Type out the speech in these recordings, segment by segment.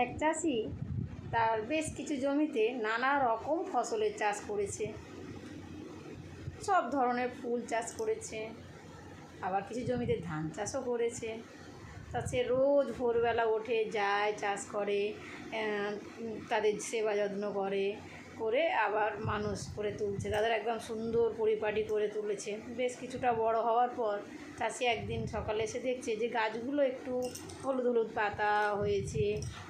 এক চাষি তার বেশ কিছু জমিতে নানা রকম ফসলের চাষ করেছে। সব ধরনের ফুল চাষ করেছে, আবার কিছু জমিতে ধান চাষও করেছে। তা সে রোজ ভোরবেলা ওঠে, যায়, চাষ করে, তাদের সেবা যত্ন করে আবার মানুষ করে তুলছে, তাদের একদম সুন্দর পরিপাটি করে তুলেছে। বেশ কিছুটা বড় হওয়ার পর চাষি একদিন সকালে এসে দেখছে যে গাছগুলো একটু হলুদ হলুদ পাতা হয়েছে,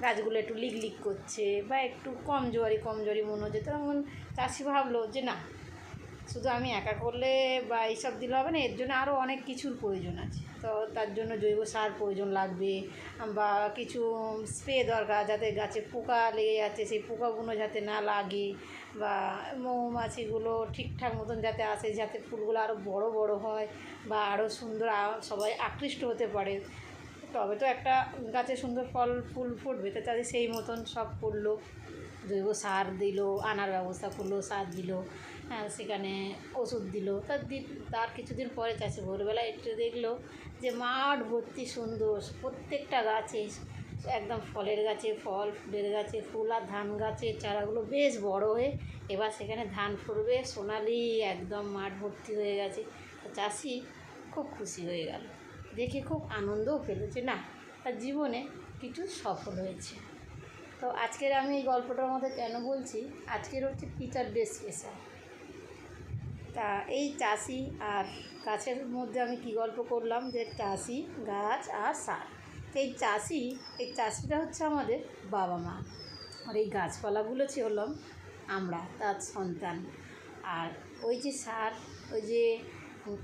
গাছগুলো একটু লিক করছে বা একটু কমজোরি মনে হচ্ছে। তখন চাষি ভাবলো যে না, শুধু আমি একা করলে বা এইসব দিলে হবে না, এর জন্য আরও অনেক কিছুর প্রয়োজন আছে। তো তার জন্য জৈব সার প্রয়োজন লাগবে বা কিছু স্প্রে দরকার, যাতে গাছে পোকা লেগে যাচ্ছে সেই পোকাগুলো যাতে না লাগে, বা মৌমাছিগুলো ঠিকঠাক মতন যাতে আসে, যাতে ফুলগুলো আরও বড় বড় হয় বা আরও সুন্দর সবাই আকৃষ্ট হতে পারে। তবে তো একটা গাছে সুন্দর ফল ফুল ফুটবে। তো তাদের সেই মতন সব করলো, জৈব সার দিল, আনার ব্যবস্থা করলো, সার দিল, সেখানে ওষুধ দিল। তার কিছুদিন পরে চাষি ভোরবেলায় একটু দেখলো যে মাঠ ভর্তি সুন্দর, প্রত্যেকটা গাছে একদম ফলের গাছে ফল, ফুলের গাছে ফুল, আর ধান গাছের চারাগুলো বেশ বড় হয়ে এবার সেখানে ধান ফুটবে সোনালি, একদম মাঠ ভর্তি হয়ে গেছে। তো চাষি খুব খুশি হয়ে গেল, দেখে খুব আনন্দও পেল যে না, তার জীবনে কিছু সফল হয়েছে। তো আজকের আমি এই গল্পটার মধ্যে কেন বলছি, আজকের হচ্ছে টিচার ডে স্পেশাল। তা এই চাষি আর গাছের মধ্যে আমি কি গল্প করলাম, যে চাষি, গাছ আর সার। তো এই চাষিটা হচ্ছে আমাদের বাবা মা, আর এই গাছপালাগুলো হলাম আমরা, তার সন্তান। আর ওই যে সার, ওই যে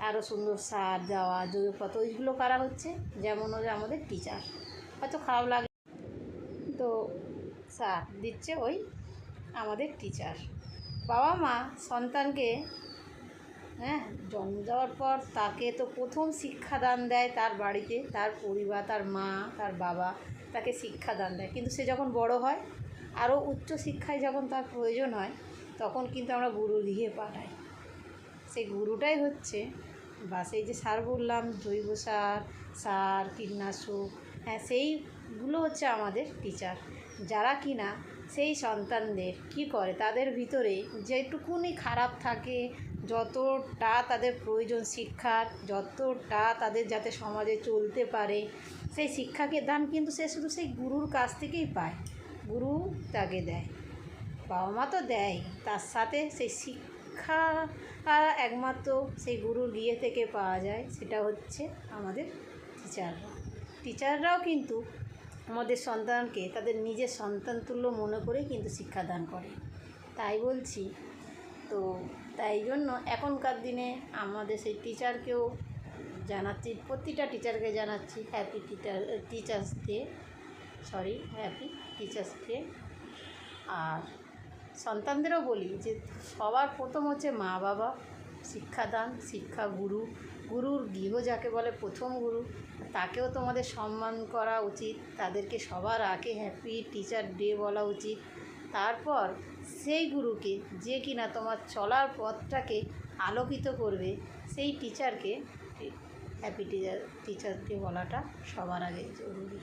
আরও সুন্দর সার দেওয়া, জৈব পদার্থ, ওইগুলো কারা হচ্ছে, যেমন ওই আমাদের টিচার। হয়তো খারাপ লাগে, তো সার দিচ্ছে ওই আমাদের টিচার। বাবা মা সন্তানকে জন্ম দেওয়ার পর তাকে তো প্রথম শিক্ষাদান দেয় তার বাড়িতে, তার পরিবার, তার মা, তার বাবা তাকে শিক্ষাদান দেয়। কিন্তু সে যখন বড় হয়, আরও উচ্চ শিক্ষায় যখন তার প্রয়োজন হয়, তখন কিন্তু আমরা গুরু দিয়ে পাঠাই। সেই গুরুটাই হচ্ছে, বা সেই যে সার বললাম, জৈব সার, কীটনাশক, সেইগুলো হচ্ছে আমাদের টিচার, যারা কিনা সেই সন্তানদের কি করে, তাদের ভিতরে যেটুকুনি খারাপ থাকে, যতটা তাদের প্রয়োজন শিক্ষার, যতটা তাদের যাতে সমাজে চলতে পারে, সেই শিক্ষাকে দান কিন্তু সে শুধু সেই গুরুর কাছ থেকেই পায়। গুরু তাকে দেয়, বাবা মা তো দেয়, তার সাথে সেই শিক্ষা একমাত্র সেই গুরুর গিয়ে থেকে পাওয়া যায়, সেটা হচ্ছে আমাদের টিচাররাও কিন্তু আমাদের সন্তানকে তাদের নিজের সন্তান তুল্য মনে করে কিন্তু শিক্ষাদান করে। তাই বলছি, তো তাই জন্য এখনকার দিনে আমাদের সেই টিচারকেও জানাচ্ছি, প্রতিটা টিচারকে জানাচ্ছি হ্যাপি টিচার্স ডে। আর সন্তানদেরও বলি যে সবার প্রথম হচ্ছে মা বাবা, শিক্ষাদান, গুরুর গৃহ যাকে বলে প্রথম গুরু, তাকেও তোমাদের সম্মান করা উচিত, তাদেরকে সবার আগে হ্যাপি টিচার ডে বলা উচিত। তারপর সেই গুরুকে, যে কিনা তোমার চলার পথটাকে আলোকিত করবে, সেই টিচারকে হ্যাপি টিচার ডে বলাটা সবার আগে জরুরি।